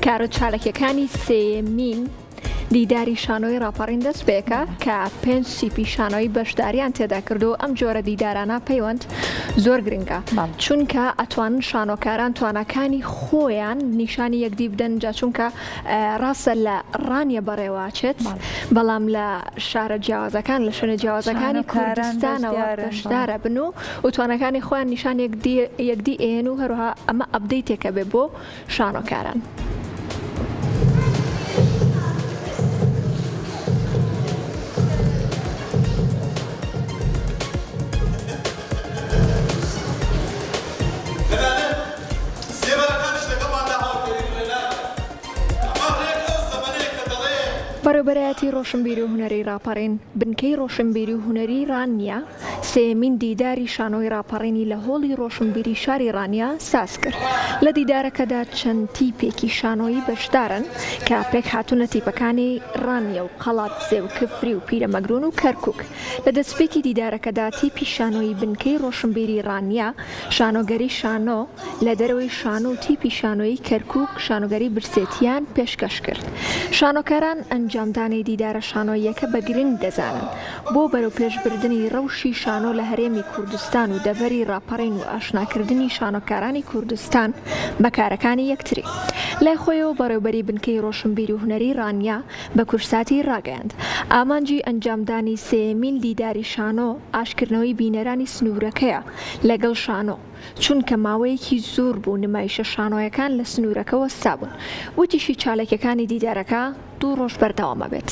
کارە چالەکیەکانی سێمین دیداری شانۆی ڕاپەڕین دەست پێکە کە 5 سیپی شانۆی بەشداریان تێدا کردو ئەم جۆرە دیدارانە پەیوەند زۆر گرنگە چونکە ئەتوانن شانۆکاران توانەکانی خۆیان نیشانی یەکدی بدەن جا چونکە ڕاستە لە ڕانیە بەڕێواچێت بەڵام لە شارە جیاوازەکان لە شوێنە جیاوازەکانی کوردستانەوە بەشدارە بن و توانەکانی خۆیان نیشان یەکدی ئێن و هەروها ئەمە ئەپدەیتێکە بێ بۆ شانۆکاران. بەڕێوەبەرایەتی ڕۆشنبیری و هونەری ڕاپەڕین بنکەی ڕۆشنبیری و هونەری ڕانیا سێمین دیداری شانۆی ڕاپەڕینی لە هۆڵی ڕۆشنبیری شاری ڕانیا ساز کرد. لە دیدارەکەدا چەند تیپێکی شانۆیی بەشدارن کە پێک هاتوونە تیپەکانی ڕانیا و قەڵاتزێ و کفری و پیرەمەگرون و کەرکووک. لە دەستپێکی دیدارەکەدا تیپی شانۆیی بنکەی ڕۆشنبیری ڕانیا شانۆگەری شانۆ لە دەرەوەی شانۆ و تیپی شانۆیی کەرکووک شانۆگەری برسێتیان پێشکەش کرد. شانۆکاران ئەنجامدانی دیدارە شانۆیەکە بە گرنگ دەزانن بۆ بەرەو پێشبردننی ڕەوشی شانۆ لە هەرێمی کوردستان و دەڤەری ڕاپەڕین و ئاشناکردنی شانۆکارانی کوردستان بە کارەکانی یەکتری. لای خۆیەوە بەڕێوەبەری بنکەی ڕۆشنبیری و هونەری ڕانیا بە کورساتی ڕاگەیاند ئامانجی ئەنجامدانی سێمین دیداری شانۆ ئاشکردنەوەی بینەرانی سنوورەکەیە لەگەڵ شانۆ چونکە ماوەیەکی زۆر بوو نمایشە شانۆیەکان لە سنوورەکەەوە سابوون. وتیشی چالێکەکانی دیدارەکە 2 ڕۆژ بەردەوامە بێت.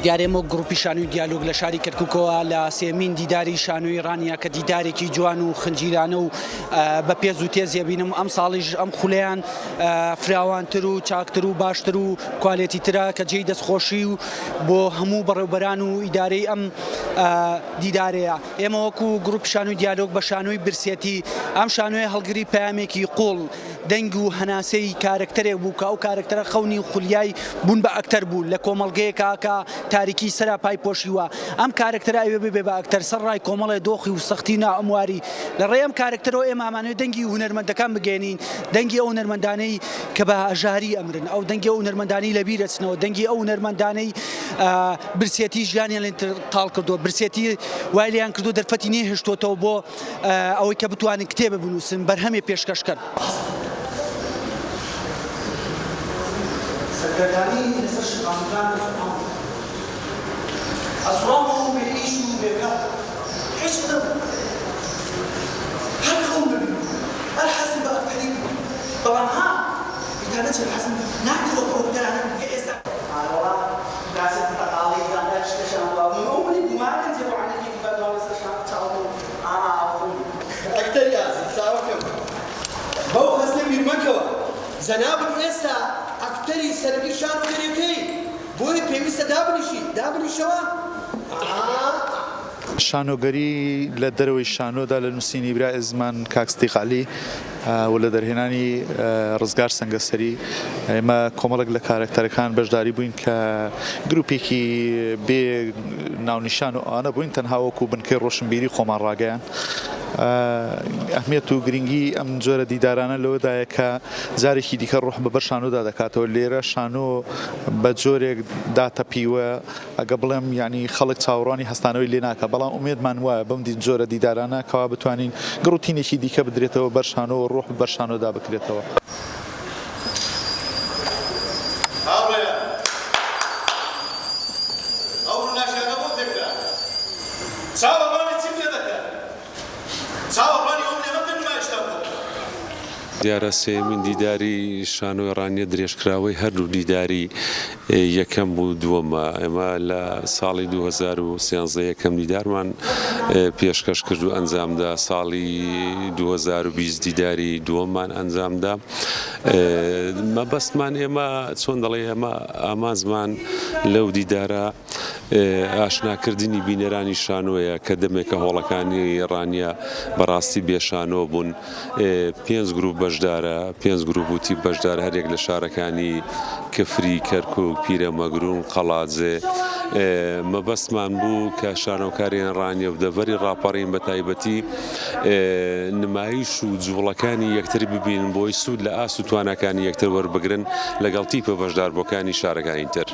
دیارێمە گروپی شانوی دیالۆگ لە شاری کەرکووکەوە لە سێمین دیداری شانوی ڕانیا کە دیدارێکی جوان و خنجیرانە و بە پێز و تێز یەبینم ئەم ساڵیش ئەم خولەیان فراوانتر و چاکتر و باشتر و کوالێتی ترە کە جێی دەستخۆشی و بۆ هەموو بەڕێوەبەران و ئیدارەی ئەم دیدارەیە. ئێمە وەکو گروپ شانوی دیالۆگ بە شانوی برسێتی ئەم شانوی هەڵگری پەیامێکی قوڵ دەنگ و هەناسەی کارکتەرێک بوو کە ئەو کارکتەرە خەونی خولیای بوون بە ئەکتەر بوو لە کۆمەڵگەیەکە کە تاریکی سەرا پای پۆشیوە. ئەم کارکتەرە ئەوێ ببێ بە ئەکتەر سەرڕای کۆمەڵی دۆخی و سەختی نائەمواری لە ڕێی ئەم کارکتەرەوە ئێمە ئەمانەوێت دەنگی هونەرمەندەکان بگەێنین دەنگی ئەو هونەرمەندانەی کە بە ئەژاری ئەمرن ئەو دەنگی ئەو هونەرمەندانەی لە بیرەچنەوە دەنگی ئەو هونەرمەندانەی برسێتی ژیانیان لێن تاڵ کردووە برسێتی وای لێیان کردو دەرفەتی نێهێشتوتەوە بۆ ئەوەی کە بتوانن کتێبە بنووسن بەرهەمێ پێشکەشکرد. سەرگەردانی لەسەر شقامەکان أصوامهم بيعيشوا بكذا إيش بدهم؟ هل هم الحزم بقى بتحريك طبعا ها بتانتش الحزم ناكل وكذا أنا كإسا على الله قاسم تقاليد أنا إيش أنا والله مو مني ما كنت أبغى عنك كيف بدو بس عشان تعاون أنا أفهم أكتر يا زين ساوكم بو خسني بمكوى زناب إيسا أكتري سلبي شانو كريكي بوي بيمسا دابني شوا شانۆگەری لە دەرەوەی شانۆدا لە نووسینی برای زمان کاکستیقالی و لە دەرهێنانی ڕزگار سەنگەسەری ئێمە کۆمەڵک لە کارکتەرەکان بەشداری بووین کە گروپێکی بێ ناونیشان و ئەوانە بووین تەنها وەکو بنکەی ڕۆشنبیری خۆمان ڕاگەیان. ئەهمیەت و گرنگی ئەم جۆرە دیدارانە لەوەدایە کە جارێکی دیکە ڕۆح بەبەر شانۆدا دەکاتەوە. لێرە شانۆ بە جۆرێک داتەپیوە ئەگە بڵێم ینی خەڵک چاوەڕوانی هەستانەوەی لێ ناکە بەڵام ئومێدمان وایە بەم جۆرە دیدارانە کەوا بتوانین گڕوتینێکی دیکە بدرێتەوە بەر شانۆ و ڕۆح بەر شانۆدا بکرێتەوە. دیارە سێمین دیداری شانۆی ڕانیە درێژکراوەی هەردوو دیداری یەکەم بوو دووەمە. ئێمە لە ساڵی 2013 یەکەم دیدارمان پێشکەش کرد و ئەنجامدا ساڵی 2020 دیداری دووەممان ئەنجامدا. مەبەستمان ئێمە چۆن دەڵێ ئێمە ئامانزمان لەو دیدارە ئاشناکردنی بینەرانی شانۆیە کە دەمێکە هۆڵەکانی ڕانیە بەڕاستی بێشانۆ بوون. 5 گروپ بەشدارە 5 گروپ وتی بەشدار هەرێک لە شارەکانی کفری کەرکووک پیرەمەگرون قەڵاتزێ مەبەستمان بوو کە شانۆکاریان ڕانیە و دەڤەری ڕاپەڕین بە تایبەتی نمایش و جوڵەکانی یەکتر ببین بۆی سوود لە ئاس و توانەکانی یەکتر وەربگرن لەگەڵ تیپە بەشداربووەکانی شارەکانی تر.